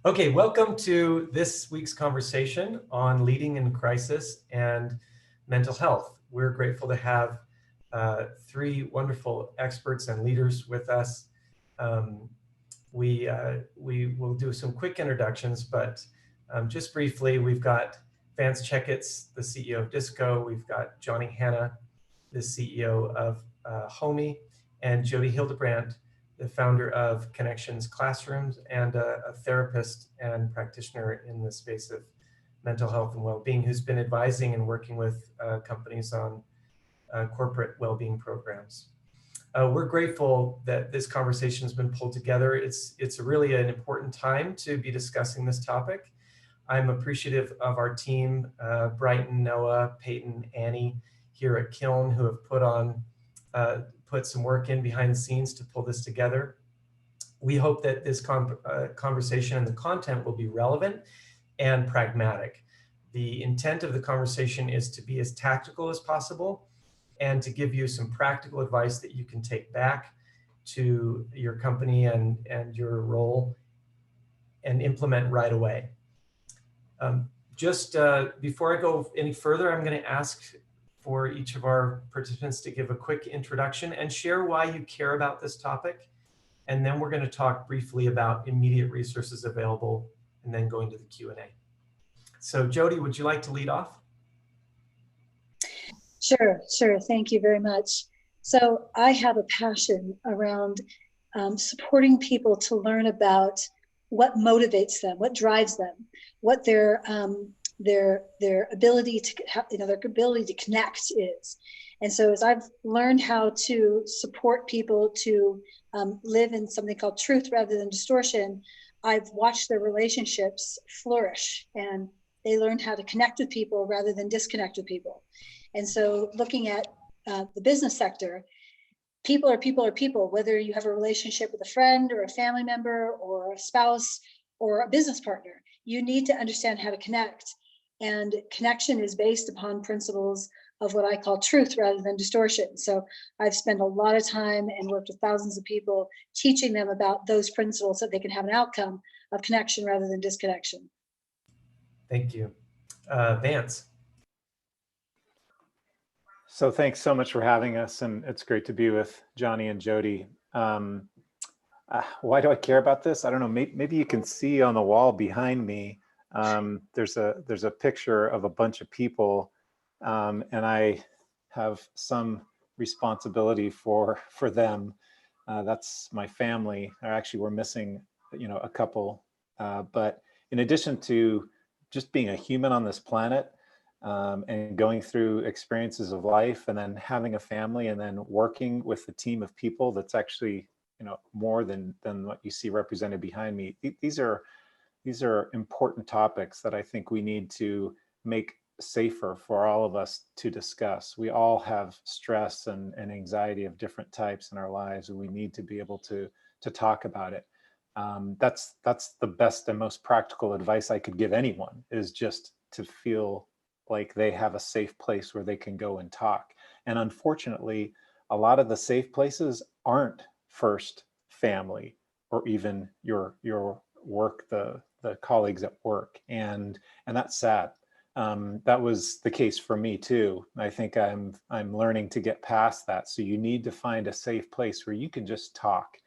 Okay, welcome to this week's conversation on leading in crisis and mental health. We're grateful to have three wonderful experts and leaders with us. Um, we will do some quick introductions, but just briefly, we've got Vance Checketts, the CEO of Disco. We've got Johnny Hanna, the CEO of Homey, and Jody Hildebrandt, the founder of Connections Classrooms and a therapist and practitioner in the space of mental health and well-being, who's been advising and working with companies on corporate well-being programs. We're grateful that this conversation has been pulled together. It's really an important time to be discussing this topic. I'm appreciative of our team, Brighton, Noah, Peyton, Annie, here at Kiln, who have put some work in behind the scenes to pull this together. We hope that this conversation and the content will be relevant and pragmatic. The intent of the conversation is to be as tactical as possible and to give you some practical advice that you can take back to your company and your role and implement right away. Just before I go any further, I'm going to ask for each of our participants to give a quick introduction and share why you care about this topic. And then we're going to talk briefly about immediate resources available and then go into the Q&A. So Jody, would you like to lead off? Sure. Thank you very much. So I have a passion around supporting people to learn about what motivates them, what drives them, what their ability to their ability to connect is. And so as I've learned how to support people to live in something called truth rather than distortion, I've watched their relationships flourish and they learn how to connect with people rather than disconnect with people. And so looking at the business sector, people are people, whether you have a relationship with a friend or a family member or a spouse or a business partner, you need to understand how to connect. And connection is based upon principles of what I call truth rather than distortion. So I've spent a lot of time and worked with thousands of people teaching them about those principles so that they can have an outcome of connection rather than disconnection. Thank you. Vance. So thanks so much for having us, and it's great to be with Johnny and Jody. Why do I care about this? I don't know. Maybe you can see on the wall behind me. There's a picture of a bunch of people, and I have some responsibility for them. That's my family. Actually, we're missing, a couple. But in addition to just being a human on this planet, and going through experiences of life and then having a family and then working with a team of people that's actually, more than what you see represented behind me. These are important topics that I think we need to make safer for all of us to discuss. We all have stress and anxiety of different types in our lives, and we need to be able to talk about it. That's the best and most practical advice I could give anyone, is just to feel like they have a safe place where they can go and talk. And unfortunately, a lot of the safe places aren't first family or even your work, the colleagues at work. And that's sad. That was the case for me too. I think I'm learning to get past that. So you need to find a safe place where you can just talk.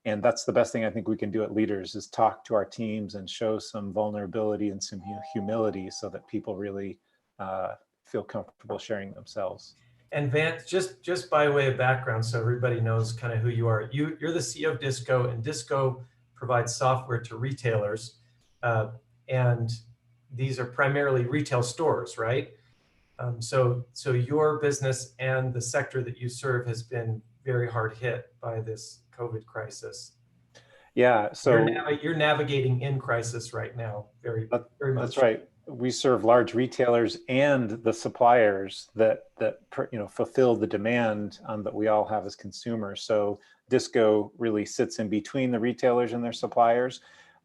And that's the best thing I think we can do at Leaders, is talk to our teams and show some vulnerability and some humility so that people really feel comfortable sharing themselves. And Vance, just by way of background, so everybody knows kind of who you are. You're the CEO of Disco, and Disco provides software to retailers, and these are primarily retail stores, right? So your business and the sector that you serve has been very hard hit by this COVID crisis. Yeah, so you're navigating in crisis right now, very much. That's right. We serve large retailers and the suppliers that fulfill the demand that we all have as consumers. So Disco really sits in between the retailers and their suppliers.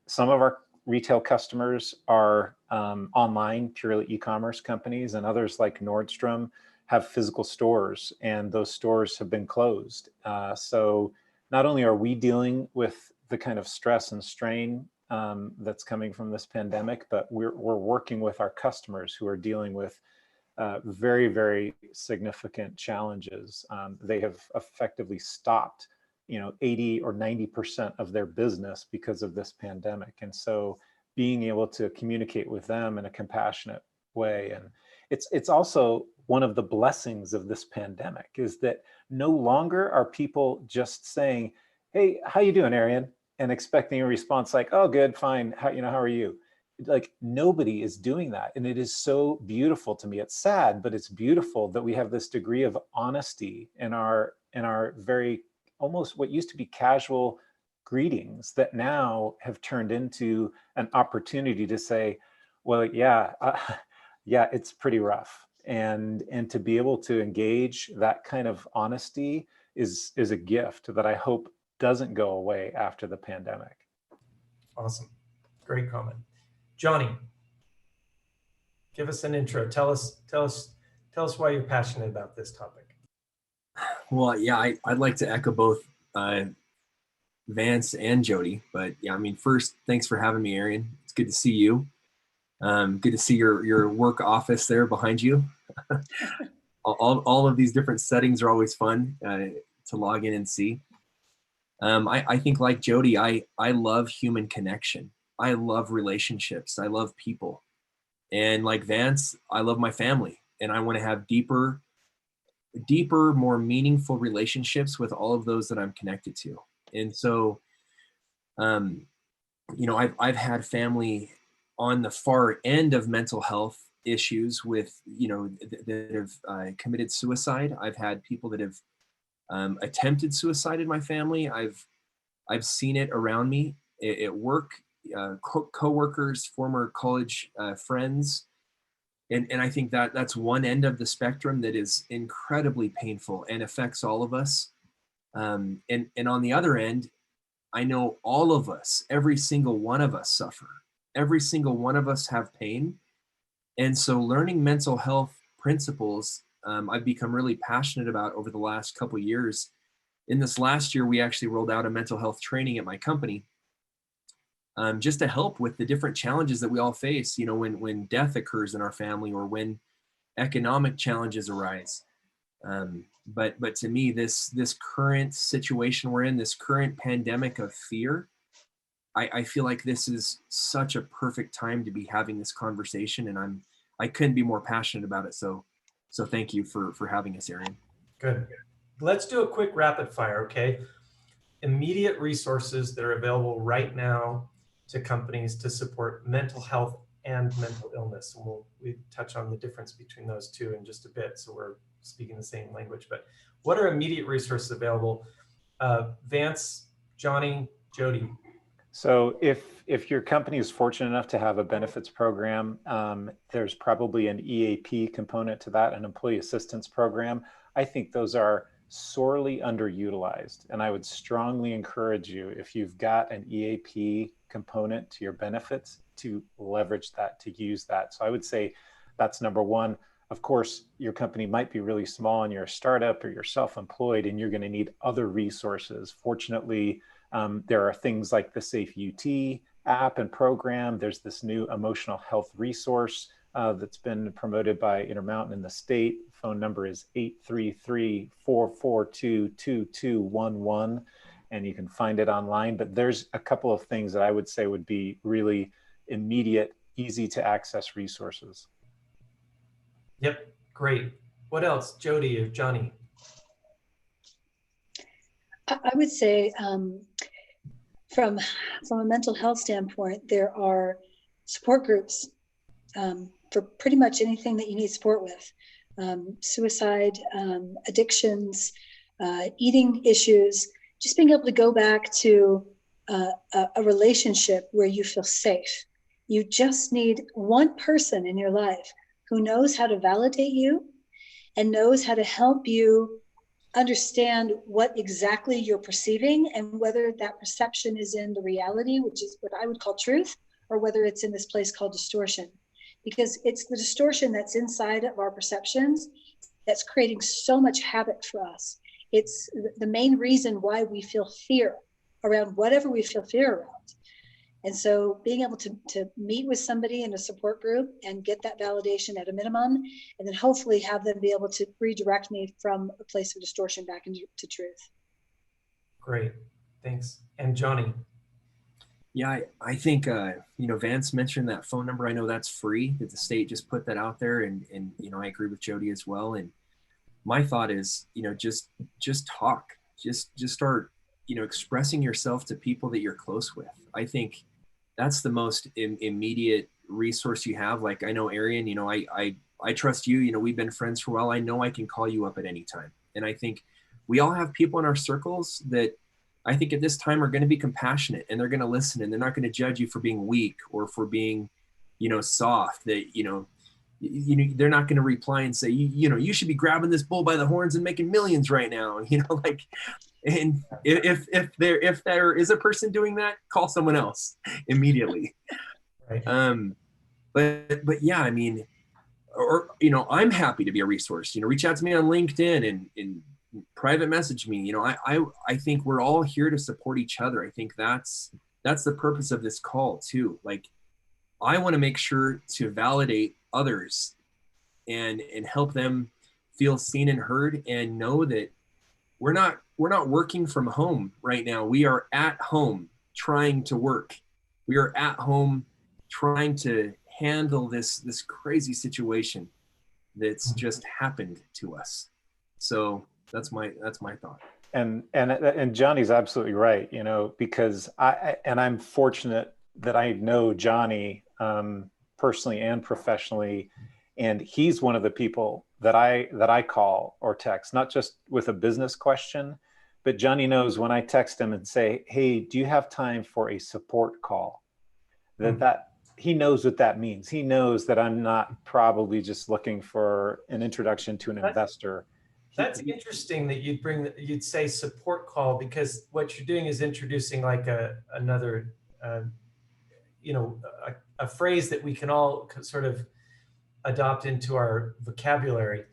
Some of our retail customers are online, purely e-commerce companies, and others like Nordstrom have physical stores, and those stores have been closed. So not only are we dealing with the kind of stress and strain that's coming from this pandemic, but we're working with our customers who are dealing with very, very significant challenges. They have effectively stopped, 80 or 90% of their business because of this pandemic. And so being able to communicate with them in a compassionate way. And it's also one of the blessings of this pandemic is that no longer are people just saying, "Hey, how you doing, Arian?" and expecting a response like, "Oh, good, fine. How are you?" Like nobody is doing that. And it is so beautiful to me. It's sad, but it's beautiful that we have this degree of honesty in our very almost what used to be casual greetings that now have turned into an opportunity to say, well, yeah, yeah, it's pretty rough. And to be able to engage that kind of honesty is a gift that I hope doesn't go away after the pandemic. Awesome. Great comment. Johnny, give us an intro. Tell us why you're passionate about this topic. Well, yeah, I'd like to echo both Vance and Jody, but yeah, I mean, first, thanks for having me, Arian. It's good to see you. Good to see your work office there behind you. all of these different settings are always fun to log in and see. I think like Jody, I love human connection. I love relationships. I love people. And like Vance, I love my family, and I want to have deeper, more meaningful relationships with all of those that I'm connected to. And so, I've had family on the far end of mental health issues with, that have committed suicide. I've had people that have attempted suicide in my family. I've seen it around me at work, co-workers, former college friends. And I think that's one end of the spectrum that is incredibly painful and affects all of us. And on the other end, I know all of us, every single one of us suffer. Every single one of us have pain. And so learning mental health principles, I've become really passionate about over the last couple of years. In this last year, we actually rolled out a mental health training at my company, just to help with the different challenges that we all face, when death occurs in our family or when economic challenges arise. But to me, this current situation we're in, this current pandemic of fear, I feel like this is such a perfect time to be having this conversation, and I couldn't be more passionate about it. So thank you for having us, Arian. Good. Let's do a quick rapid fire, okay? Immediate resources that are available right now to companies to support mental health and mental illness. And we touch on the difference between those two in just a bit, so we're speaking the same language. But what are immediate resources available? Vance, Johnny, Jody. So if your company is fortunate enough to have a benefits program, there's probably an EAP component to that, an employee assistance program. I think those are sorely underutilized. And I would strongly encourage you, if you've got an EAP component to your benefits, to leverage that, to use that. So I would say that's number one. Of course, your company might be really small and you're a startup or you're self-employed and you're going to need other resources. Fortunately, there are things like the Safe UT app and program. There's this new emotional health resource that's been promoted by Intermountain in the state. Phone number is 833-442-2211, and you can find it online. But there's a couple of things that I would say would be really immediate, easy to access resources. Yep, great. What else, Jody or Johnny? I would say from a mental health standpoint, there are support groups for pretty much anything that you need support with. Suicide, addictions, eating issues, just being able to go back to a relationship where you feel safe. You just need one person in your life who knows how to validate you and knows how to help you understand what exactly you're perceiving and whether that perception is in the reality, which is what I would call truth, or whether it's in this place called distortion. Because it's the distortion that's inside of our perceptions that's creating so much havoc for us. It's the main reason why we feel fear around whatever we feel fear around. And so being able to meet with somebody in a support group and get that validation at a minimum, and then hopefully have them be able to redirect me from a place of distortion back into truth. Great, thanks. And Johnny? Yeah, I think, Vance mentioned that phone number. I know that's free, that the state just put that out there. And I agree with Jody as well. And my thought is, just talk, just start, expressing yourself to people that you're close with. I think that's the most immediate resource you have. Like, I know Arian, I trust you, we've been friends for a while. I know I can call you up at any time. And I think we all have people in our circles that I think at this time are going to be compassionate, and they're going to listen, and they're not going to judge you for being weak or for being, soft. That, they're not going to reply and say, you should be grabbing this bull by the horns and making millions right now. And if there is a person doing that, call someone else immediately. Right. But yeah, I mean, I'm happy to be a resource. Reach out to me on LinkedIn and private message me. I think we're all here to support each other. I think that's the purpose of this call too. Like, I want to make sure to validate others and help them feel seen and heard, and know that we're not working from home right now. We are at home trying to work. We are at home trying to handle this crazy situation that's just happened to us. So that's my thought. And Johnny's absolutely right, because I'm fortunate that I know Johnny personally and professionally, and he's one of the people that I call or text, not just with a business question, but Johnny knows when I text him and say, hey, do you have time for a support call? That he knows what that means. He knows that I'm not probably just looking for an introduction to an investor. That's interesting that you'd say support call, because what you're doing is introducing like another, a phrase that we can all sort of adopt into our vocabulary.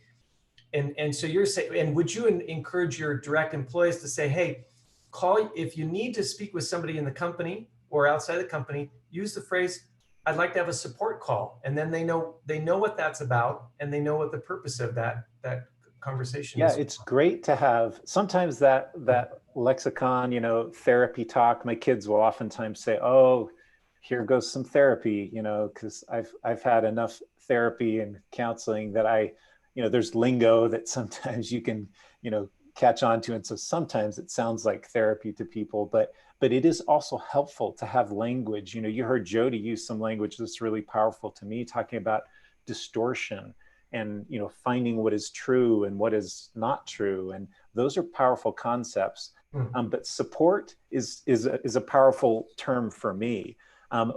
And so you're saying, and would you encourage your direct employees to say, hey, call, if you need to speak with somebody in the company or outside the company, use the phrase, I'd like to have a support call. And then they know what that's about, and they know what the purpose of that conversation is. Yeah, it's great to have sometimes that lexicon, therapy talk. My kids will oftentimes say, oh, here goes some therapy, because I've had enough therapy and counseling that there's lingo that sometimes you can, catch on to. And so sometimes it sounds like therapy to people, but it is also helpful to have language. You heard Jody use some language that's really powerful to me, talking about distortion and, finding what is true and what is not true. And those are powerful concepts. But support is a powerful term for me.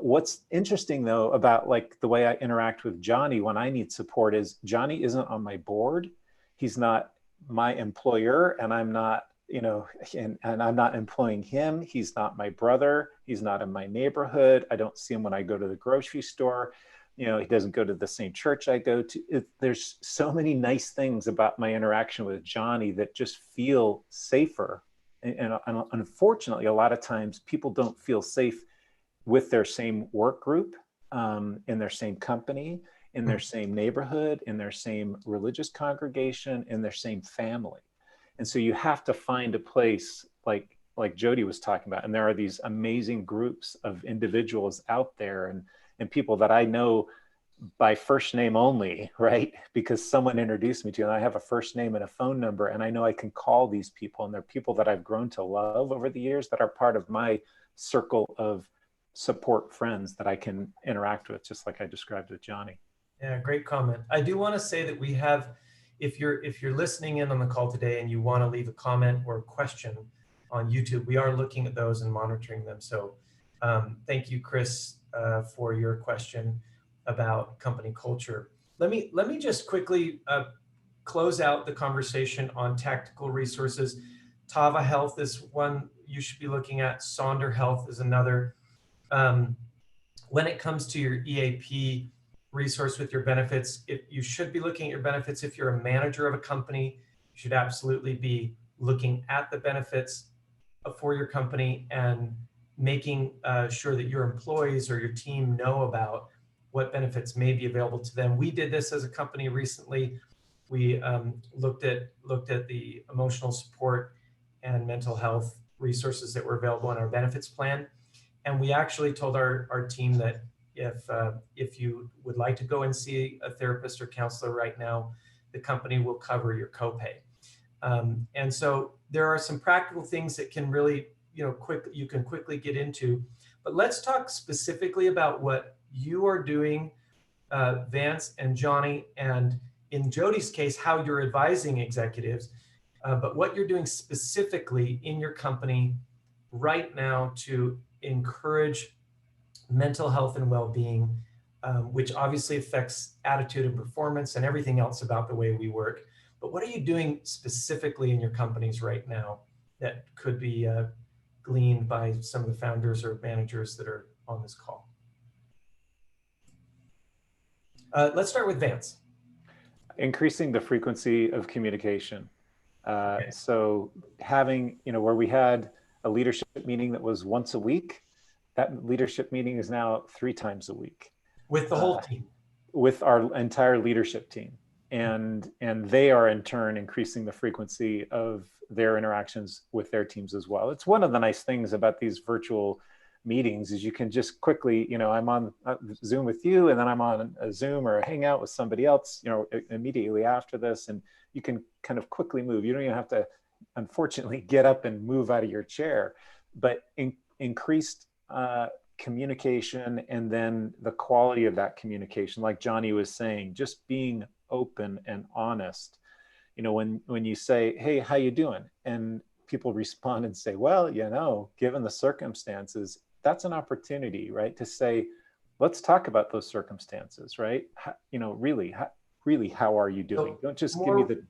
What's interesting though about like the way I interact with Johnny when I need support is Johnny isn't on my board. He's not my employer, and I'm not, and I'm not employing him. He's not my brother. He's not in my neighborhood. I don't see him when I go to the grocery store. He doesn't go to the same church I go to. There's so many nice things about my interaction with Johnny that just feel safer. And unfortunately, a lot of times people don't feel safe with their same work group, in their same company, in their same neighborhood, in their same religious congregation, in their same family. And so you have to find a place like Jody was talking about. And there are these amazing groups of individuals out there and people that I know by first name only, right? Because someone introduced me to, and I have a first name and a phone number, and I know I can call these people, and they're people that I've grown to love over the years that are part of my circle of support friends that I can interact with, just like I described with Johnny. Yeah, great comment. I do want to say that we have, if you're listening in on the call today and you want to leave a comment or a question on YouTube, we are looking at those and monitoring them. So thank you, Chris, for your question about company culture. Let me just quickly close out the conversation on tactical resources. Tava Health is one you should be looking at. Sonder Health is another. When it comes to your EAP resource with your benefits, you should be looking at your benefits. If you're a manager of a company, you should absolutely be looking at the benefits for your company and making sure that your employees or your team know about what benefits may be available to them. We did this as a company recently. We looked at the emotional support and mental health resources that were available in our benefits plan. And we actually told our team that if you would like to go and see a therapist or counselor right now, the company will cover your copay. And so there are some practical things that can really, you can quickly get into. But let's talk specifically about what you are doing, Vance and Johnny, and in Jody's case, how you're advising executives, but what you're doing specifically in your company right now to encourage mental health and well-being, which obviously affects attitude and performance and everything else about the way we work. But what are you doing specifically in your companies right now that could be gleaned by some of the founders or managers that are on this call? Let's start with Vance. Increasing the frequency of communication. Okay. So having, where we had a leadership meeting that was once a week, that leadership meeting is now 3 times a week. With the whole team. With our entire leadership team. And they are in turn increasing the frequency of their interactions with their teams as well. It's one of the nice things about these virtual meetings is you can just quickly, I'm on Zoom with you, and then I'm on a Zoom or a Hangout with somebody else, immediately after this, and you can kind of quickly move. You don't even have to, unfortunately, get up and move out of your chair, but increased communication, and then the quality of that communication, like Johnny was saying, just being open and honest. When you say, hey, how you doing? And people respond and say, well, given the circumstances, that's an opportunity, right? To say, let's talk about those circumstances, right? Really, how are you doing? So don't just give me the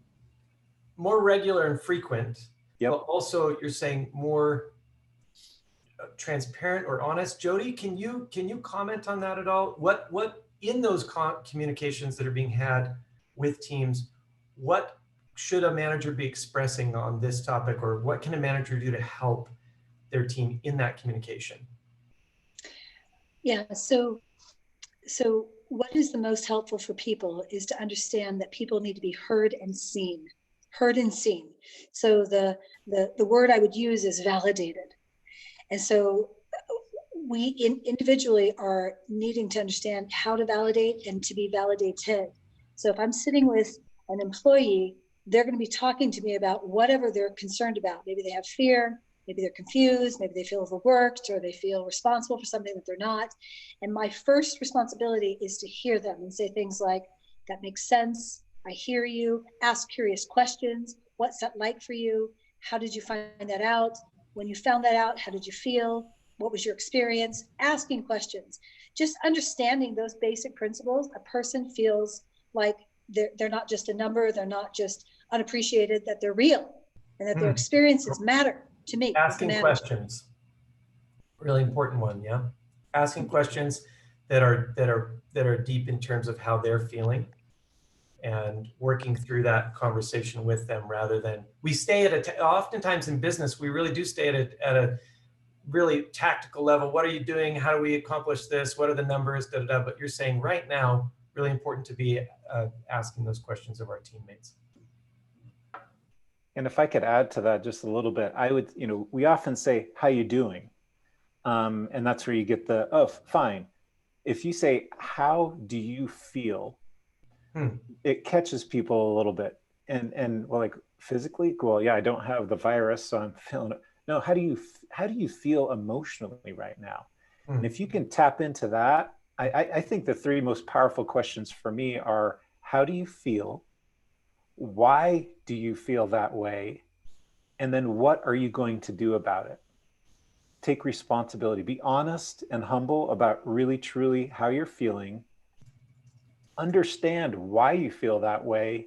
more regular and frequent. Yep. But also you're saying more transparent or honest. Jody, can you comment on that at all? What in those communications that are being had with teams, what should a manager be expressing on this topic, or what can a manager do to help their team in that communication? Yeah, so what is the most helpful for people is to understand that people need to be heard and seen. So the word I would use is validated. And so we individually are needing to understand how to validate and to be validated. So if I'm sitting with an employee, they're going to be talking to me about whatever they're concerned about. Maybe they have fear, maybe they're confused, maybe they feel overworked, or they feel responsible for something that they're not. And my first responsibility is to hear them and say things like, that makes sense, I hear you, ask curious questions. What's that like for you? How did you find that out? When you found that out, how did you feel? What was your experience? Asking questions, just understanding those basic principles. A person feels like they're not just a number, they're not just unappreciated, that they're real and that their experiences matter to me. Asking questions, really important one. Yeah. Asking questions that are deep in terms of how they're feeling, and working through that conversation with them, rather than we stay at oftentimes in business, we really do stay at a really tactical level. What are you doing? How do we accomplish this? What are the numbers? But you're saying right now, really important to be asking those questions of our teammates. And if I could add to that just a little bit, I would, we often say, how you doing? And that's where you get the, oh, fine. If you say, how do you feel? It catches people a little bit. And well, like physically, well, yeah, I don't have the virus, so I'm feeling it. No, how do you feel emotionally right now? And if you can tap into that, I think the 3 most powerful questions for me are, how do you feel? Why do you feel that way? And then what are you going to do about it? Take responsibility. Be honest and humble about really, truly how you're feeling. Understand why you feel that way,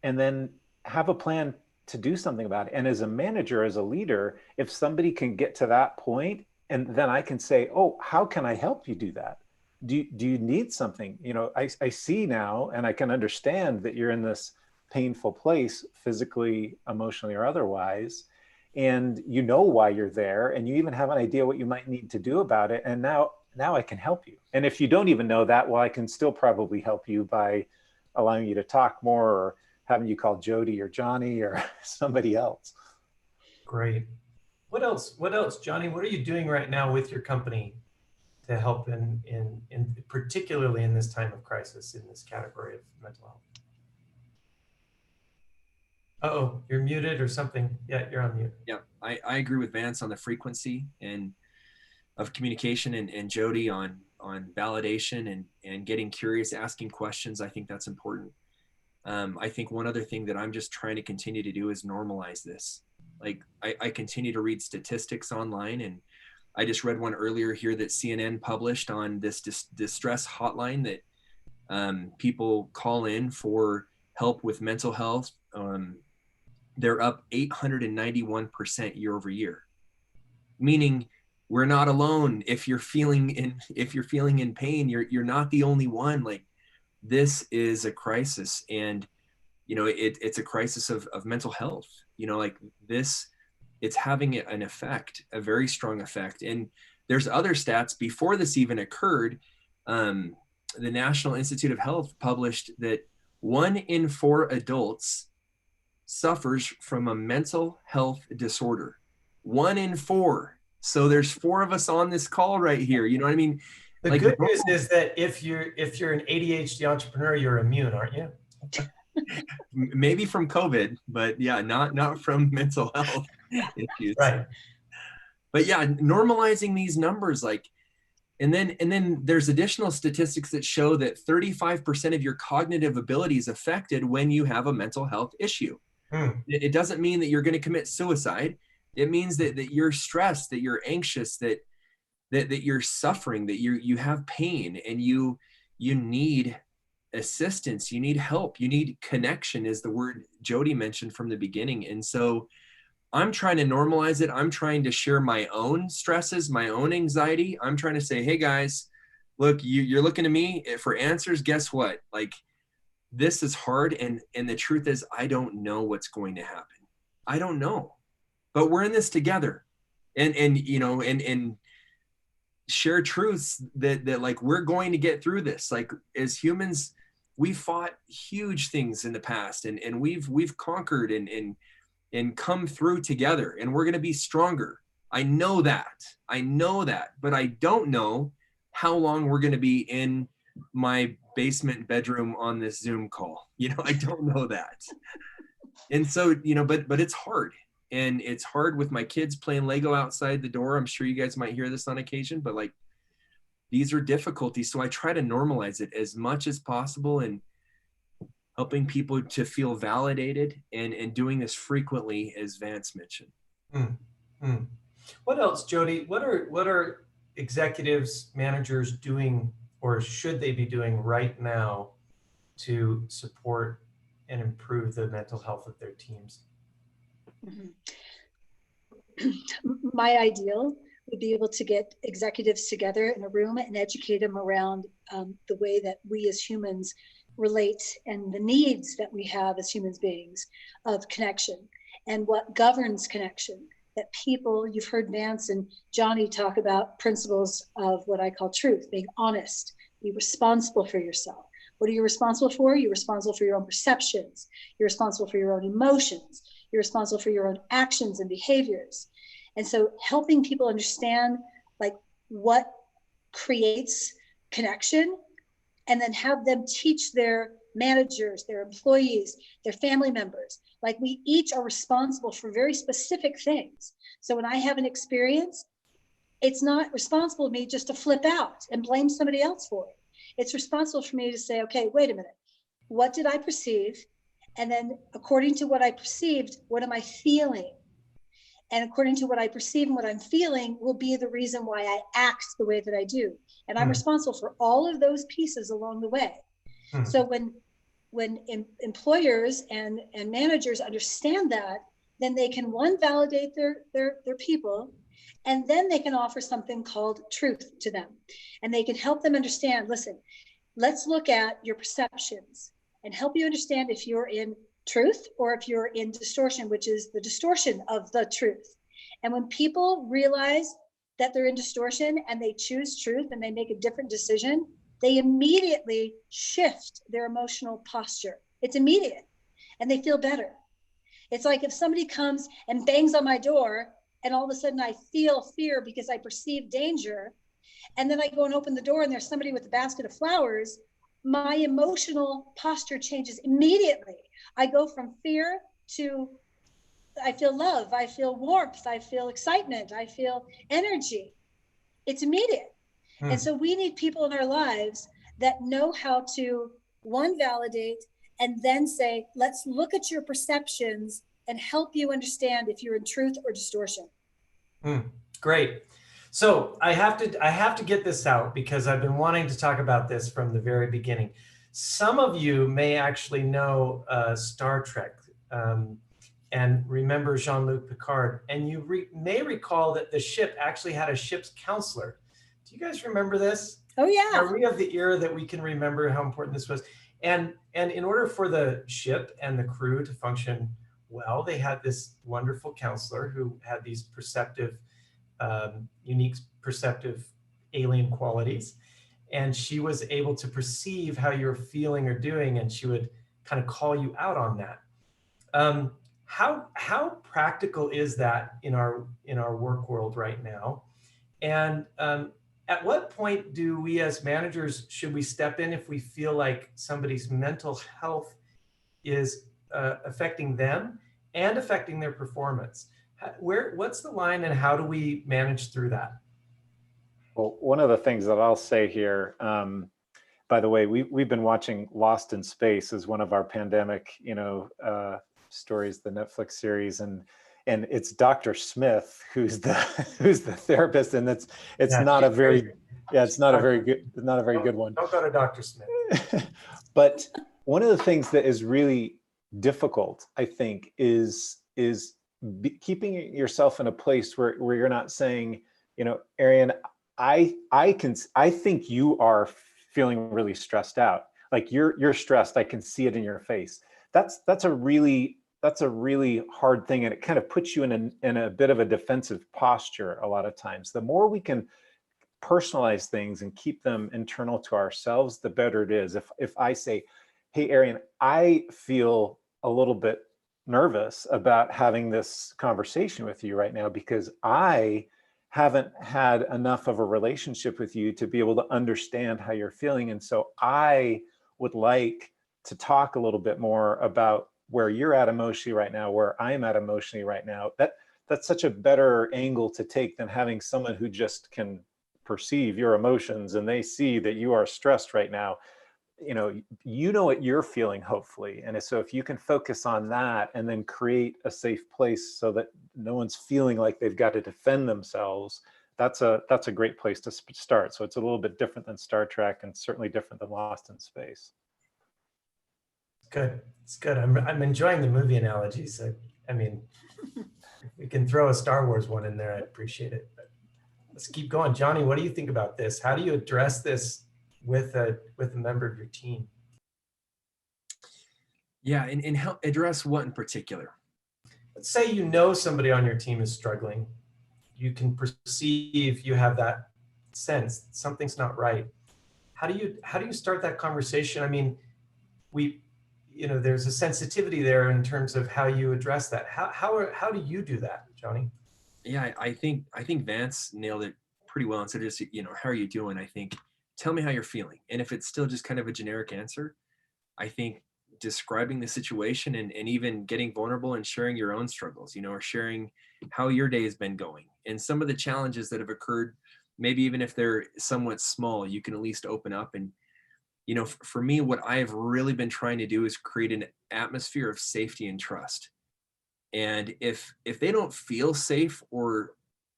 and then have a plan to do something about it. And as a manager, as a leader, if somebody can get to that point, and then I can say, oh, how can I help you do that? Do you need something? I see now, and I can understand that you're in this painful place, physically, emotionally, or otherwise. and you know why you're there, and you even have an idea what you might need to do about it. And now I can help you. And if you don't even know that, well, I can still probably help you by allowing you to talk more, or having you call Jody or Johnny or somebody else. Great. What else? What else, Johnny? What are you doing right now with your company to help in particularly in this time of crisis in this category of mental health? Uh-oh, you're muted or something. Yeah, you're on mute. Yeah, I agree with Vance on the frequency and of communication, and Jody on validation and getting curious, asking questions. I think that's important. I think one other thing that I'm just trying to continue to do is normalize this. Like I continue to read statistics online, and I just read one earlier here that CNN published on this distress hotline that people call in for help with mental health. They're up 891% year over year, meaning we're not alone. If you're feeling in pain, you're not the only one. Like, this is a crisis, and it's a crisis of mental health. Like this, it's having an effect, a very strong effect. And there's other stats before this even occurred. The National Institute of Health published that 1 in 4 adults suffers from a mental health disorder. 1 in 4. So there's 4 of us on this call right here. You know what I mean? The good news is that if you're an ADHD entrepreneur, you're immune, aren't you? Maybe from COVID, but yeah, not from mental health issues. Right. But yeah, normalizing these numbers, like, and then there's additional statistics that show that 35% of your cognitive ability is affected when you have a mental health issue. It doesn't mean that you're going to commit suicide. It means that you're stressed, that you're anxious, that you're suffering, that you have pain, and you need assistance, you need help, you need connection, is the word Jody mentioned from the beginning. And so I'm trying to normalize it. I'm trying to share my own stresses, my own anxiety. I'm trying to say, hey guys, look, you're looking to me for answers. Guess what? Like, this is hard. And the truth is, I don't know what's going to happen. I don't know, but we're in this together, and share truths that like, we're going to get through this. Like, as humans, we fought huge things in the past, and we've conquered and come through together, and we're going to be stronger. I know that, but I don't know how long we're going to be in my basement bedroom on this Zoom call. I don't know that. And so, but it's hard. And it's hard with my kids playing Lego outside the door. I'm sure you guys might hear this on occasion, but like, these are difficulties. So I try to normalize it as much as possible, and helping people to feel validated, and doing this frequently, as Vance mentioned. What else, Jody? What are executives, managers doing, or should they be doing right now to support and improve the mental health of their teams? My ideal would be able to get executives together in a room and educate them around the way that we as humans relate, and the needs that we have as human beings of connection, and what governs connection. That people, you've heard Vance and Johnny talk about principles of what I call truth, being honest, be responsible for yourself. What are you responsible for? You're responsible for your own perceptions. You're responsible for your own emotions. You're responsible for your own actions and behaviors. And so helping people understand like what creates connection, and then have them teach their managers, their employees, their family members. Like, we each are responsible for very specific things. So when I have an experience, it's not responsible of me just to flip out and blame somebody else for it. It's responsible for me to say, okay, wait a minute, what did I perceive? And then according to what I perceived, what am I feeling? And according to what I perceive and what I'm feeling will be the reason why I act the way that I do. And I'm responsible for all of those pieces along the way. So when employers and managers understand that, then they can, one, validate their people, and then they can offer something called truth to them. And they can help them understand, listen, let's look at your perceptions and help you understand if you're in truth, or if you're in distortion, which is the distortion of the truth. And when people realize that they're in distortion and they choose truth and they make a different decision, they immediately shift their emotional posture. It's immediate, and they feel better. It's like if somebody comes and bangs on my door and all of a sudden I feel fear because I perceive danger, and then I go and open the door and there's somebody with a basket of flowers, my emotional posture changes immediately. I go from fear to I feel love, I feel warmth, I feel excitement, I feel energy. It's immediate. And so we need people in our lives that know how to, one, validate, and then say, let's look at your perceptions and help you understand if you're in truth or distortion. Great. So I have to get this out because I've been wanting to talk about this from the very beginning. Some of you may actually know Star Trek and remember Jean-Luc Picard, and you may recall that the ship actually had a ship's counselor. Do you guys remember this? Oh yeah. Are we of the era that we can remember how important this was? And in order for the ship and the crew to function well, they had this wonderful counselor who had these perceptive, unique perceptive alien qualities. And she was able to perceive how you're feeling or doing, and she would kind of call you out on that. How practical is that in our work world right now? And at what point do we as managers, should we step in if we feel like somebody's mental health is affecting them and affecting their performance? What's the line, and how do we manage through that? Well, one of the things that I'll say here, by the way, we've been watching Lost in Space as one of our pandemic, stories, the Netflix series, and it's Dr. Smith who's the therapist, and it's not a very good one. Don't go to Dr. Smith. But one of the things that is really difficult, I think, is keeping yourself in a place where you're not saying, Arian, I think you are feeling really stressed out. Like you're stressed. I can see it in your face. That's a really hard thing, and it kind of puts you in a bit of a defensive posture a lot of times. The more we can personalize things and keep them internal to ourselves, the better it is. If I say, hey, Arian, I feel a little bit nervous about having this conversation with you right now because I haven't had enough of a relationship with you to be able to understand how you're feeling. And so I would like to talk a little bit more about where you're at emotionally right now, where I'm at emotionally right now. That's such a better angle to take than having someone who just can perceive your emotions and they see that you are stressed right now. You know what you're feeling, hopefully. And so if you can focus on that and then create a safe place so that no one's feeling like they've got to defend themselves, that's a great place to start. So it's a little bit different than Star Trek and certainly different than Lost in Space. Good. It's good. I'm enjoying the movie analogies. I mean, if we can throw a Star Wars one in there, I'd appreciate it. But let's keep going. Johnny, what do you think about this? How do you address this with a member of your team? Yeah, and how address what in particular? Let's say somebody on your team is struggling. You can perceive, you have that sense that something's not right. How do you start that conversation? I mean, there's a sensitivity there in terms of how you address that. How do you do that, Johnny? Yeah, I think Vance nailed it pretty well. Instead of just, how are you doing? I think, tell me how you're feeling. And if it's still just kind of a generic answer, I think describing the situation and even getting vulnerable and sharing your own struggles, or sharing how your day has been going and some of the challenges that have occurred, maybe even if they're somewhat small, you can at least open up. And for me, what I've really been trying to do is create an atmosphere of safety and trust. And if they don't feel safe, or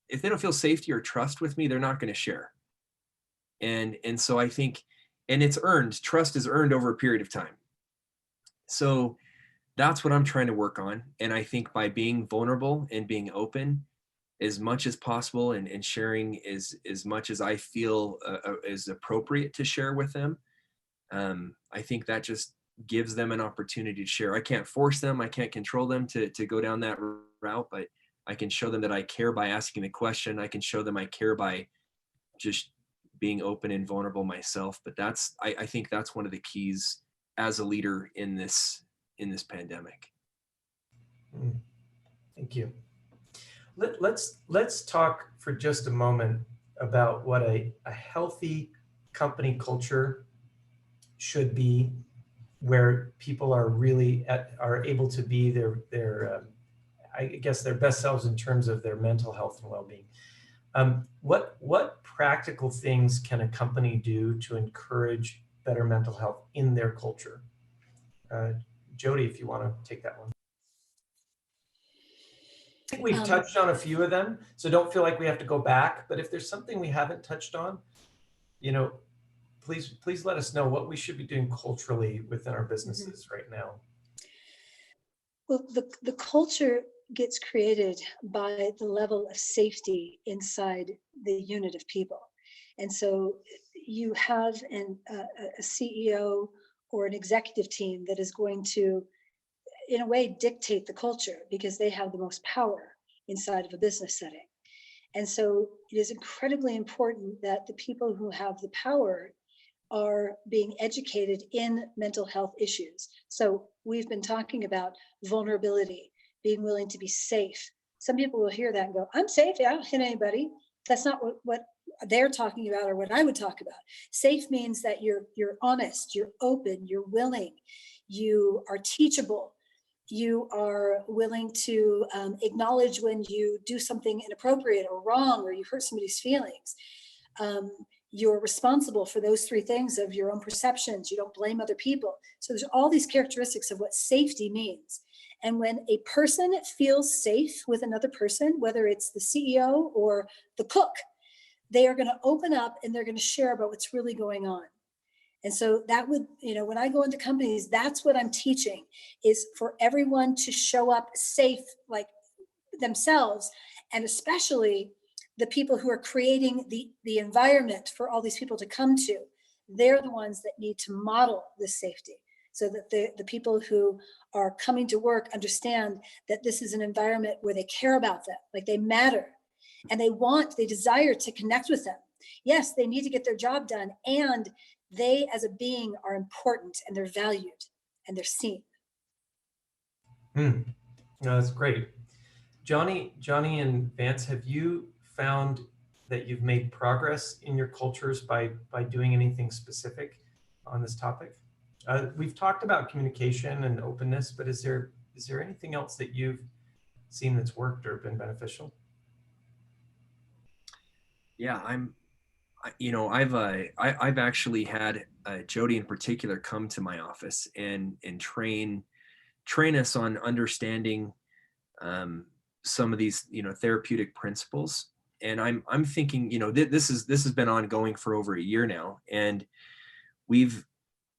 if they don't feel safety or trust with me, they're not going to share. And so I think, and it's earned, trust is earned over a period of time. So that's what I'm trying to work on. And I think by being vulnerable and being open as much as possible and sharing as much as I feel is appropriate to share with them, I think that just gives them an opportunity to share. I can't force them. I can't control them to go down that route, but I can show them that I care by asking the question. I can show them I care by just being open and vulnerable myself. But I think that's one of the keys as a leader in this pandemic. Thank you. Let's talk for just a moment about what a healthy company culture should be, where people are really are able to be their I guess their best selves in terms of their mental health and well-being. What practical things can a company do to encourage better mental health in their culture? Jody, if you want to take that one. I think we've touched on a few of them, so don't feel like we have to go back. But if there's something we haven't touched on, please let us know what we should be doing culturally within our businesses right now. Well, the culture gets created by the level of safety inside the unit of people. And so you have a CEO or an executive team that is going to, in a way, dictate the culture because they have the most power inside of a business setting. And so it is incredibly important that the people who have the power are being educated in mental health issues. So we've been talking about vulnerability, being willing to be safe. Some people will hear that and go, I'm safe, yeah, I don't hit anybody. That's not what they're talking about or what I would talk about. Safe means that you're honest, you're open, you're willing, you are teachable, you are willing to acknowledge when you do something inappropriate or wrong or you hurt somebody's feelings. You're responsible for those three things of your own perceptions. You don't blame other people. So there's all these characteristics of what safety means. And when a person feels safe with another person, whether it's the CEO or the cook, they are going to open up and they're going to share about what's really going on. And so that would, when I go into companies, that's what I'm teaching, is for everyone to show up safe, like themselves, and especially the people who are creating the environment for all these people to come to. They're the ones that need to model this safety so that the people who are coming to work understand that this is an environment where they care about them, like they matter, and they desire to connect with them. Yes, they need to get their job done, and they as a being are important and they're valued and they're seen. No, that's great. Johnny and Vance, have you found that you've made progress in your cultures by doing anything specific on this topic? We've talked about communication and openness, but is there anything else that you've seen that's worked or been beneficial? Yeah, I've actually had Jody in particular come to my office and train us on understanding some of these therapeutic principles. And I'm thinking this has been ongoing for over a year now, and we've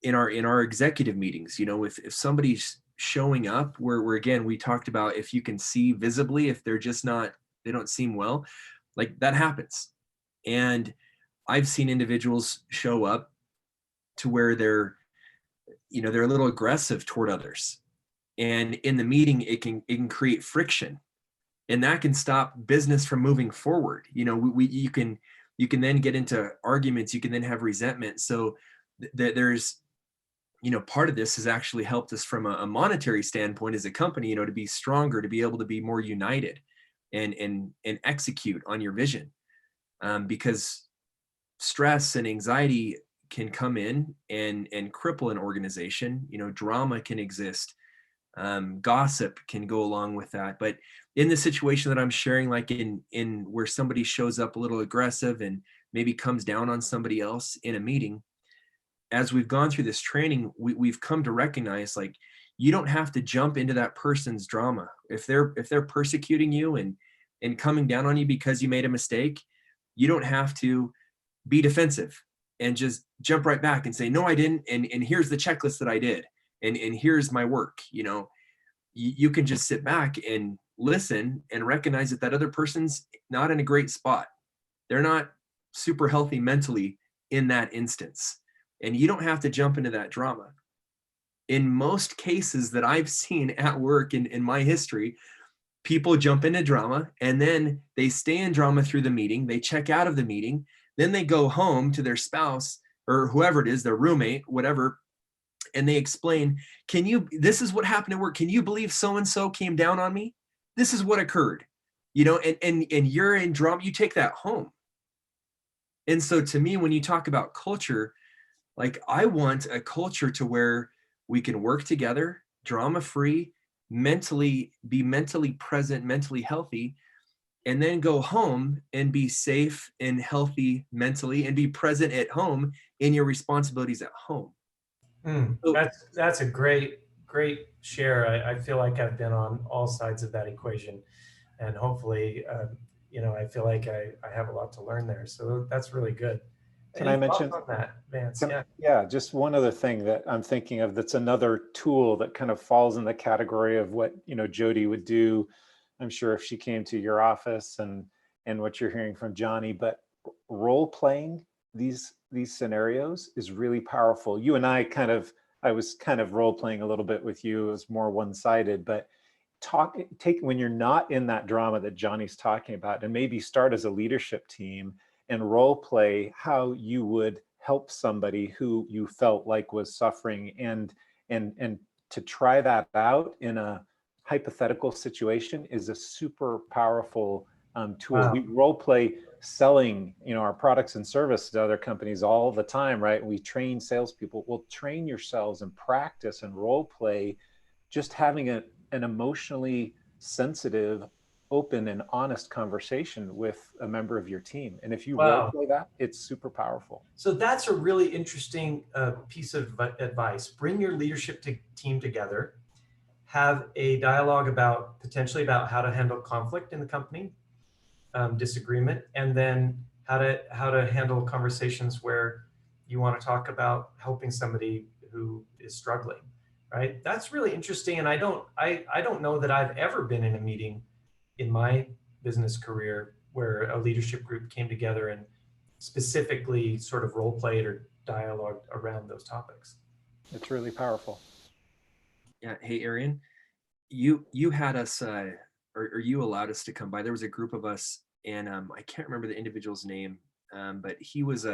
in our executive meetings, if somebody's showing up where again we talked about, if you can see visibly if they're just not, they don't seem well, like that happens. And I've seen individuals show up to where they're a little aggressive toward others, and in the meeting it can create friction, and that can stop business from moving forward. You can then get into arguments, you can then have resentment. So there's part of this has actually helped us from a monetary standpoint as a company, to be stronger, to be able to be more united and execute on your vision. Because stress and anxiety can come in and cripple an organization. Drama can exist. Gossip can go along with that. But in the situation that I'm sharing, like in where somebody shows up a little aggressive and maybe comes down on somebody else in a meeting, as we've gone through this training, we've come to recognize, like, you don't have to jump into that person's drama. If they're persecuting you and coming down on you because you made a mistake, you don't have to be defensive and just jump right back and say, no, I didn't. And here's the checklist that I did. And here's my work. You can just sit back and listen and recognize that other person's not in a great spot. They're not super healthy mentally in that instance. And you don't have to jump into that drama. in most cases that I've seen at work in my history, people jump into drama and then they stay in drama through the meeting. They check out of the meeting. Then they go home to their spouse or whoever it is, their roommate, whatever, and they explain, this is what happened at work. Can you believe so-and-so came down on me? This is what occurred, and you're in drama, you take that home. And so to me, when you talk about culture, like I want a culture to where we can work together, drama-free, be mentally present, mentally healthy, and then go home and be safe and healthy mentally and be present at home in your responsibilities at home. So, That's a great share. I feel like I've been on all sides of that equation, and hopefully, I feel like I have a lot to learn there. So that's really good. Can Any I mention thoughts on that, Vance? Yeah, just one other thing that I'm thinking of that's another tool that kind of falls in the category of what, Jody would do, I'm sure, if she came to your office, and what you're hearing from Johnny. But role playing these scenarios is really powerful. You and I was kind of role playing a little bit with you. It was more one-sided, but when you're not in that drama that Johnny's talking about, and maybe start as a leadership team and role play how you would help somebody who you felt like was suffering, and to try that out in a hypothetical situation is a super powerful tool. Wow. We role play selling, our products and service to other companies all the time, right? We train salespeople. Well, train yourselves and practice and role play, just having an emotionally sensitive, open and honest conversation with a member of your team. And if you role play that, it's super powerful. So that's a really interesting piece of advice. Bring your leadership team together, have a dialogue potentially about how to handle conflict in the company, disagreement, and then how to handle conversations where you want to talk about helping somebody who is struggling, right? That's really interesting. And I don't know that I've ever been in a meeting in my business career where a leadership group came together and specifically sort of role played or dialogued around those topics. It's really powerful. Yeah. Hey, Arian, you had us, or you allowed us to come by. There was a group of us, and I can't remember the individual's name, but he was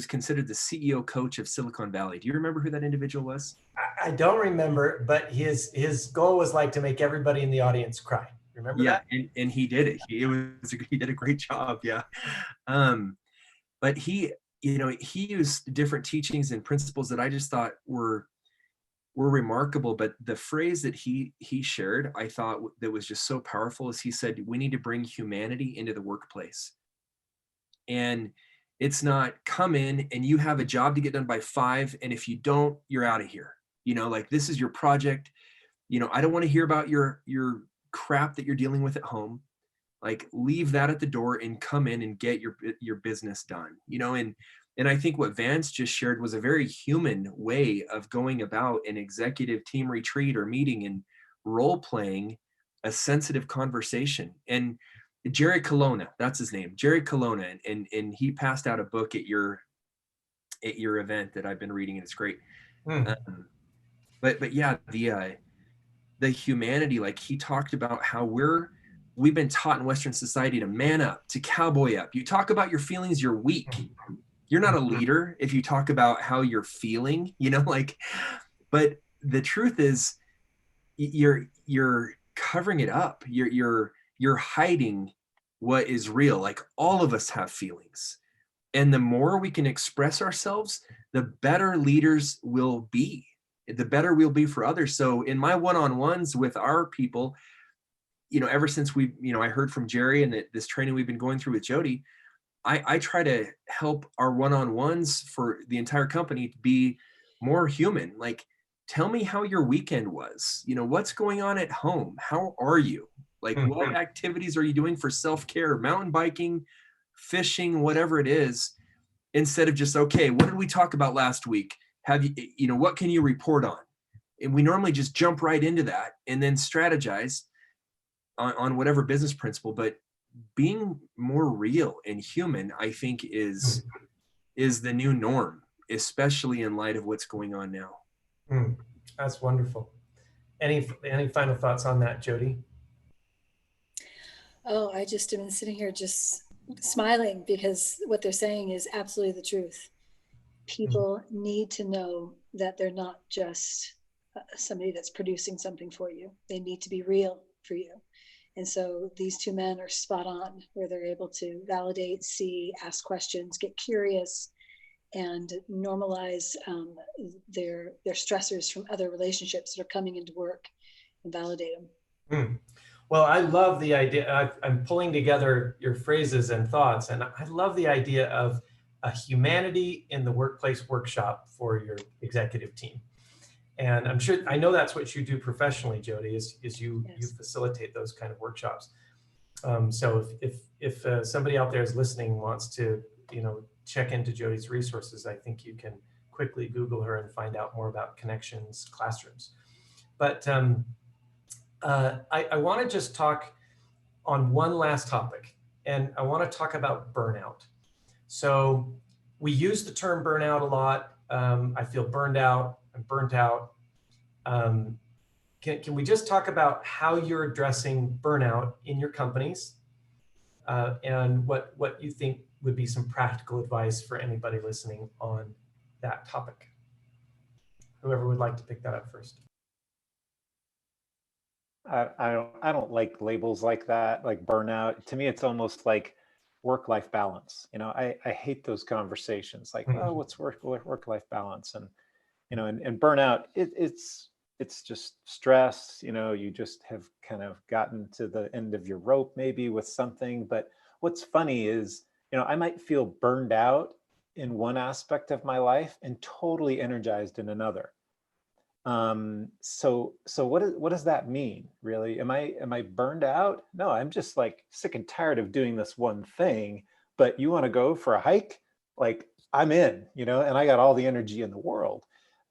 considered the CEO coach of Silicon Valley. Do you remember who that individual was? I don't remember, but his goal was like to make everybody in the audience cry. Remember that? Yeah, and he did it. He did a great job. Yeah, but he used different teachings and principles that I just thought were remarkable. But the phrase that he shared, I thought that was just so powerful, is he said, we need to bring humanity into the workplace. And it's not come in and you have a job to get done by 5, and if you don't, you're out of here. Like, this is your project. I don't want to hear about your crap that you're dealing with at home. Like, leave that at the door and come in and get your business done. And I think what Vance just shared was a very human way of going about an executive team retreat or meeting and role playing a sensitive conversation. And Jerry Colonna, that's his name, Jerry Colonna, and he passed out a book at your event that I've been reading, and it's great. But yeah, the humanity, like he talked about how we've been taught in Western society to man up, to cowboy up. You talk about your feelings, you're weak. You're not a leader if you talk about how you're feeling, but the truth is you're covering it up. You're hiding what is real. Like, all of us have feelings. And the more we can express ourselves, the better leaders we'll be, the better we'll be for others. So in my one-on-ones with our people, ever since I heard from Jerry and this training we've been going through with Jody, I try to help our one-on-ones for the entire company to be more human. Like, tell me how your weekend was. What's going on at home? How are you? Like, what activities are you doing for self-care, mountain biking, fishing, whatever it is, instead of just, okay, what did we talk about last week? Have you, what can you report on? And we normally just jump right into that and then strategize on whatever business principle. But being more real and human, I think, is the new norm, especially in light of what's going on now. That's wonderful. Any final thoughts on that, Jody? Oh, I just am sitting here just smiling because what they're saying is absolutely the truth. People need to know that they're not just somebody that's producing something for you. They need to be real for you. And so these two men are spot on, where they're able to validate, see, ask questions, get curious, and normalize their stressors from other relationships that are coming into work, and validate them. Mm. Well, I love the idea. I'm pulling together your phrases and thoughts, and I love the idea of a humanity in the workplace workshop for your executive team. And I know that's what you do professionally, Jody, is you facilitate those kind of workshops. So if somebody out there is listening, wants to, check into Jody's resources, I think you can quickly Google her and find out more about Connections Classrooms. But I want to just talk on one last topic, and I want to talk about burnout. So we use the term burnout a lot. I feel burned out. I'm burnt out. Can we just talk about how you're addressing burnout in your companies, and what you think would be some practical advice for anybody listening on that topic? Whoever would like to pick that up first. I don't like labels like that, like burnout. To me, it's almost like work-life balance. I hate those conversations like, oh, what's work-life balance? And, and burnout, it's just stress. You just have kind of gotten to the end of your rope maybe with something. But what's funny is, I might feel burned out in one aspect of my life and totally energized in another. So what does that mean, really? Am I burned out? No, I'm just like sick and tired of doing this one thing. But you want to go for a hike? Like, I'm in, and I got all the energy in the world.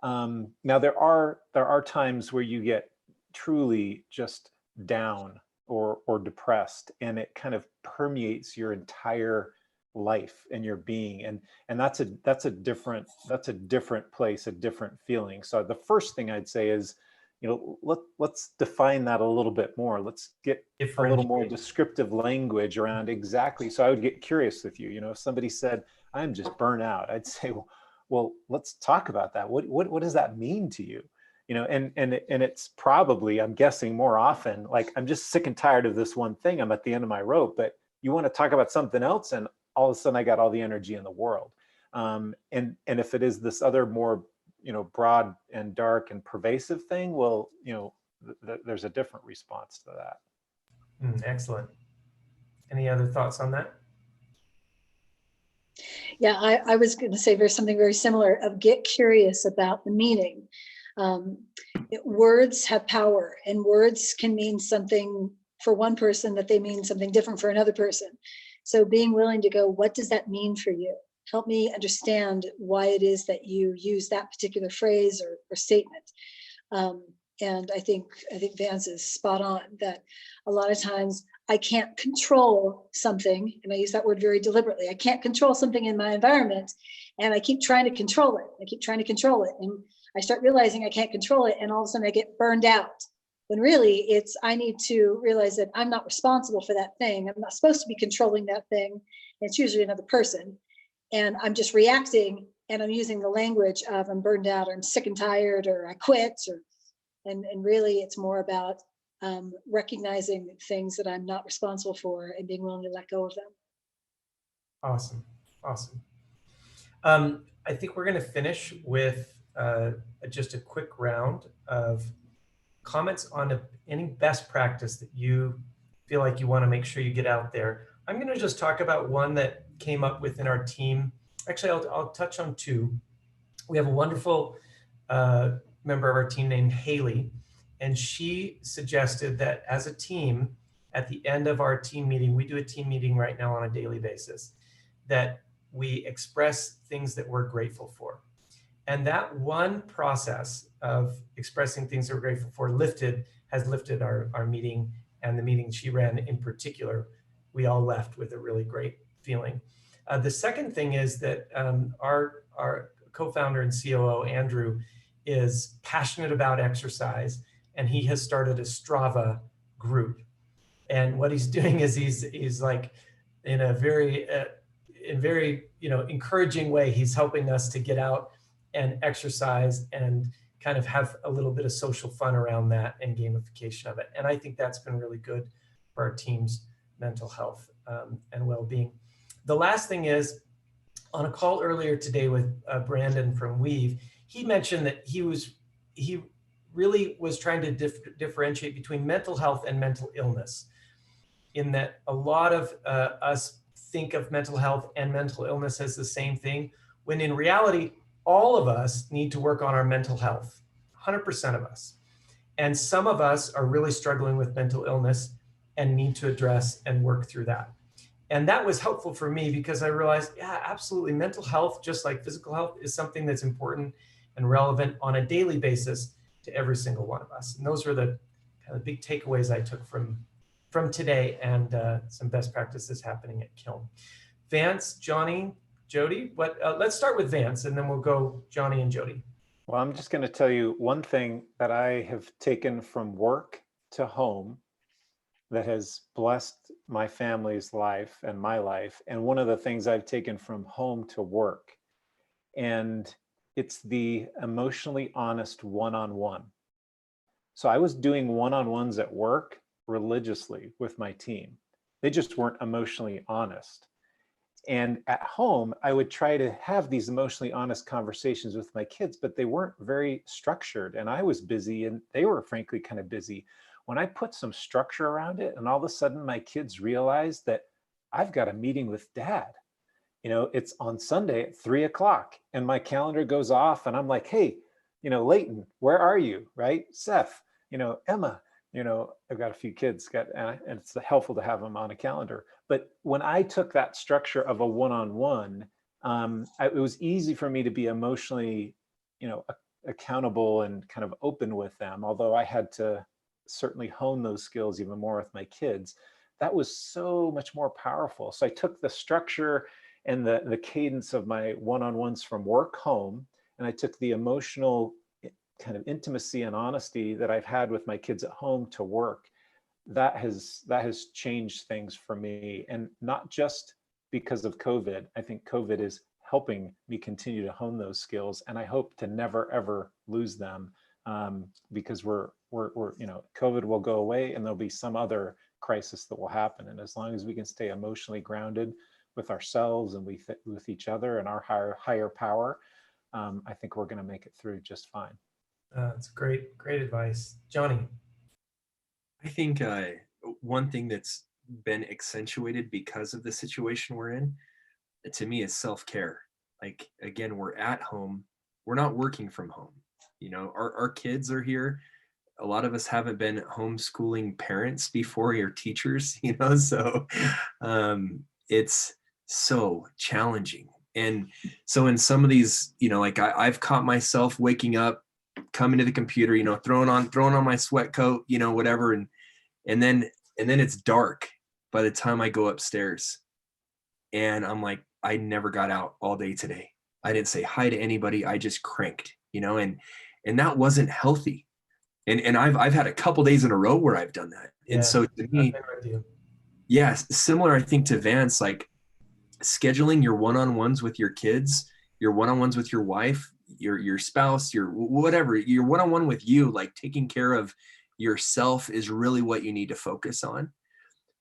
Now there are times where you get truly just down or depressed, and it kind of permeates your entire life and your being, and that's a different place, a different feeling. So the first thing I'd say is, let's define that a little bit more. Let's get a little more descriptive language around exactly. So I would get curious with you. If somebody said, I'm just burnt out, I'd say, well, let's talk about that. What does that mean to you? And it's probably, I'm guessing, more often like, I'm just sick and tired of this one thing. I'm at the end of my rope. But you want to talk about something else, and all of a sudden I got all the energy in the world. And if it is this other more, broad and dark and pervasive thing, well, there's a different response to that. Excellent. Any other thoughts on that? Yeah, I was going to say something very similar of get curious about the meaning. Words have power, and words can mean something for one person that they mean something different for another person. So being willing to go, what does that mean for you? Help me understand why it is that you use that particular phrase or statement. And I think Vance is spot on that a lot of times I can't control something, and I use that word very deliberately. I can't control something in my environment, and I keep trying to control it. And I start realizing I can't control it, and all of a sudden I get burned out. When really I need to realize that I'm not responsible for that thing. I'm not supposed to be controlling that thing. It's usually another person. And I'm just reacting, and I'm using the language of I'm burned out, or I'm sick and tired, or I quit, and really it's more about recognizing things that I'm not responsible for and being willing to let go of them. Awesome. I think we're going to finish with just a quick round of comments on any best practice that you feel like you want to make sure you get out there. I'm going to just talk about one that came up within our team. Actually, I'll touch on two. We have a wonderful member of our team named Haley, and she suggested that as a team, at the end of our team meeting, we do a team meeting right now on a daily basis, that we express things that we're grateful for. And that one process of expressing things that we're grateful for has lifted our meeting, and the meeting she ran in particular, we all left with a really great feeling. The second thing is that our co-founder and COO, Andrew, is passionate about exercise, and he has started a Strava group. And what he's doing is he's like, in a very encouraging way, he's helping us to get out and exercise and kind of have a little bit of social fun around that and gamification of it. And I think that's been really good for our team's mental health and well-being. The last thing is, on a call earlier today with Brandon from Weave, he mentioned that he really was trying to differentiate between mental health and mental illness, in that a lot of us think of mental health and mental illness as the same thing, when in reality, all of us need to work on our mental health, 100% of us. And some of us are really struggling with mental illness and need to address and work through that. And that was helpful for me because I realized, yeah, absolutely, mental health, just like physical health, is something that's important and relevant on a daily basis to every single one of us. And those were the kind of big takeaways I took from today, and some best practices happening at Kiln. Vance, Johnny, Jody, let's start with Vance, and then we'll go Johnny and Jody. Well, I'm just going to tell you one thing that I have taken from work to home that has blessed my family's life and my life. And one of the things I've taken from home to work, and it's the emotionally honest one-on-one. So I was doing one-on-ones at work religiously with my team. They just weren't emotionally honest. And at home, I would try to have these emotionally honest conversations with my kids, but they weren't very structured. And I was busy and they were frankly kind of busy. When I put some structure around it, and all of a sudden my kids realized that I've got a meeting with dad. You know, it's on Sunday at 3 o'clock and my calendar goes off and I'm like, hey, Leighton, where are you? Right? Seth, Emma, I've got a few kids, and it's helpful to have them on a calendar. But when I took that structure of a one-on-one, it was easy for me to be emotionally, accountable and kind of open with them. Although I had to certainly hone those skills even more with my kids. That was so much more powerful. So I took the structure and the cadence of my one-on-ones from work home, and I took the emotional kind of intimacy and honesty that I've had with my kids at home to work. That has changed things for me, and not just because of COVID. I think COVID is helping me continue to hone those skills, and I hope to never ever lose them, because we're COVID will go away and there'll be some other crisis that will happen. And as long as we can stay emotionally grounded with ourselves and with each other and our higher power, I think we're going to make it through just fine. That's great advice. Johnny. I think one thing that's been accentuated because of the situation we're in, to me, is self-care. Like, again, we're at home. We're not working from home. Our kids are here. A lot of us haven't been homeschooling parents before, or teachers, so it's so challenging. And so in some of these, I've caught myself waking up, coming to the computer, throwing on my sweat coat, whatever. And then it's dark by the time I go upstairs, and I'm like, I never got out all day today. I didn't say hi to anybody. I just cranked, and that wasn't healthy. And I've had a couple days in a row where I've done that. And so to me, yeah, similar, I think, to Vance, like scheduling your one-on-ones with your kids, your one-on-ones with your wife, your spouse, your whatever, your one-on-one with you, like taking care of yourself is really what you need to focus on.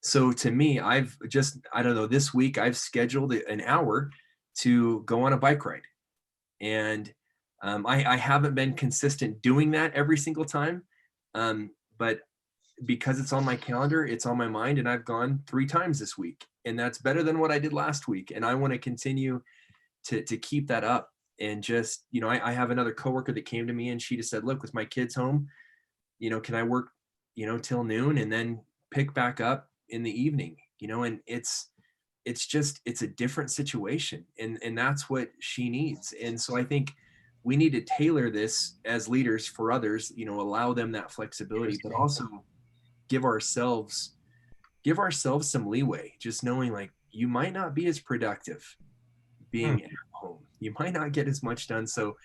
So to me, I don't know, this week I've scheduled an hour to go on a bike ride. And I haven't been consistent doing that every single time. But because it's on my calendar, it's on my mind, and I've gone 3 times this week, and that's better than what I did last week. And I want to continue to keep that up. And just, I have another coworker that came to me and she just said, look, with my kids home, can I work, till noon and then pick back up in the evening, and it's a different situation, and that's what she needs. And so I think we need to tailor this as leaders for others, allow them that flexibility, but also give ourselves some leeway, just knowing like you might not be as productive being at home. You might not get as much done. So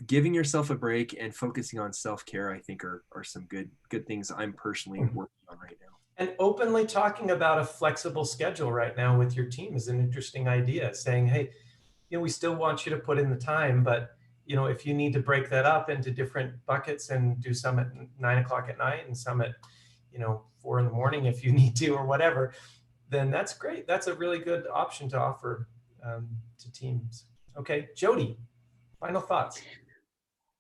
giving yourself a break and focusing on self-care, I think are some good things I'm personally working on right now. And openly talking about a flexible schedule right now with your team is an interesting idea, saying, hey, we still want you to put in the time, but if you need to break that up into different buckets and do some at 9 o'clock at night and some at 4 in the morning if you need to, or whatever, then that's great. That's a really good option to offer to teams. Okay, Jody, final thoughts.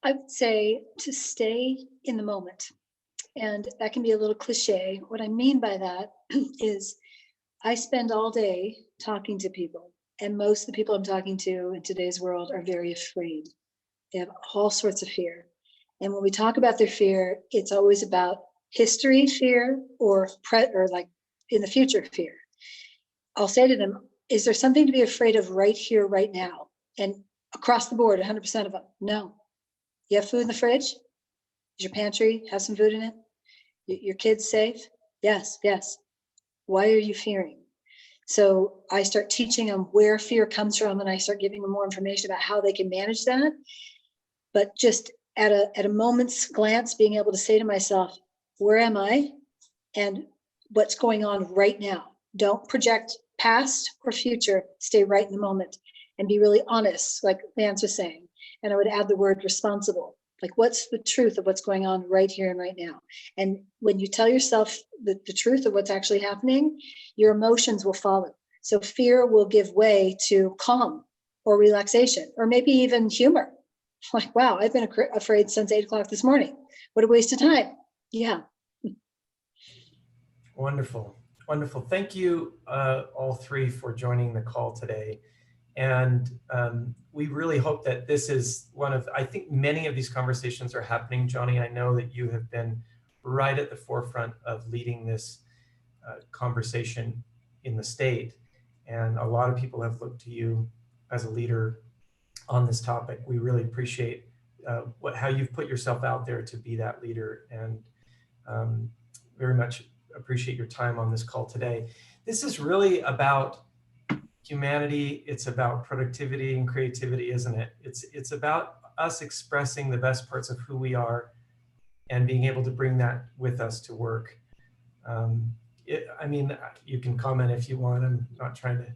I would say to stay in the moment. And that can be a little cliche. What I mean by that is I spend all day talking to people, and most of the people I'm talking to in today's world are very afraid. They have all sorts of fear. And when we talk about their fear, it's always about history fear or like in the future fear. I'll say to them, is there something to be afraid of right here, right now? And across the board, 100% of them, no. You have food in the fridge? Is your pantry have some food in it? Your kids safe? Yes, yes. Why are you fearing? So I start teaching them where fear comes from, and I start giving them more information about how they can manage that. But just at a moment's glance, being able to say to myself, where am I? And what's going on right now? Don't project past or future. Stay right in the moment and be really honest, like Vance was saying. And I would add the word responsible. Like, what's the truth of what's going on right here and right now? And when you tell yourself the truth of what's actually happening, your emotions will follow. So fear will give way to calm or relaxation, or maybe even humor. Like, wow, I've been afraid since 8 o'clock this morning. What a waste of time. Yeah. Wonderful. Wonderful. Thank you all three for joining the call today. And we really hope that this is I think many of these conversations are happening. Johnny, I know that you have been right at the forefront of leading this conversation in the state. And a lot of people have looked to you as a leader on this topic. We really appreciate how you've put yourself out there to be that leader, and very much appreciate your time on this call today. This is really about humanity. It's about productivity and creativity, isn't it? It's about us expressing the best parts of who we are and being able to bring that with us to work. You can comment if you want. I'm not trying to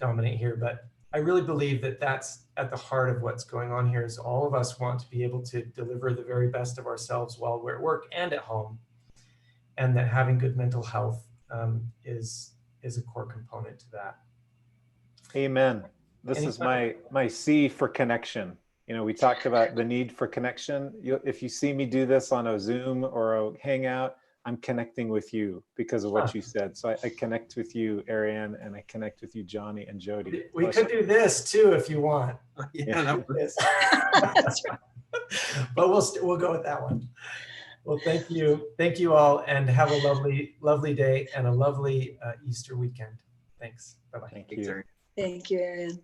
dominate here, but I really believe that that's at the heart of what's going on here. Is all of us want to be able to deliver the very best of ourselves while we're at work and at home, and that having good mental health is a core component to that. Amen. This is my C for connection. We talked about the need for connection. If you see me do this on a Zoom or a Hangout, I'm connecting with you because of what you said. So I connect with you, Ariane, and I connect with you, Johnny and Jody. We could do this too if you want. Yeah, that was That's right. But we'll go with that one. Well, thank you all, and have a lovely day and a lovely Easter weekend. Thanks. Bye bye. Thank you. Thank you, Ariane.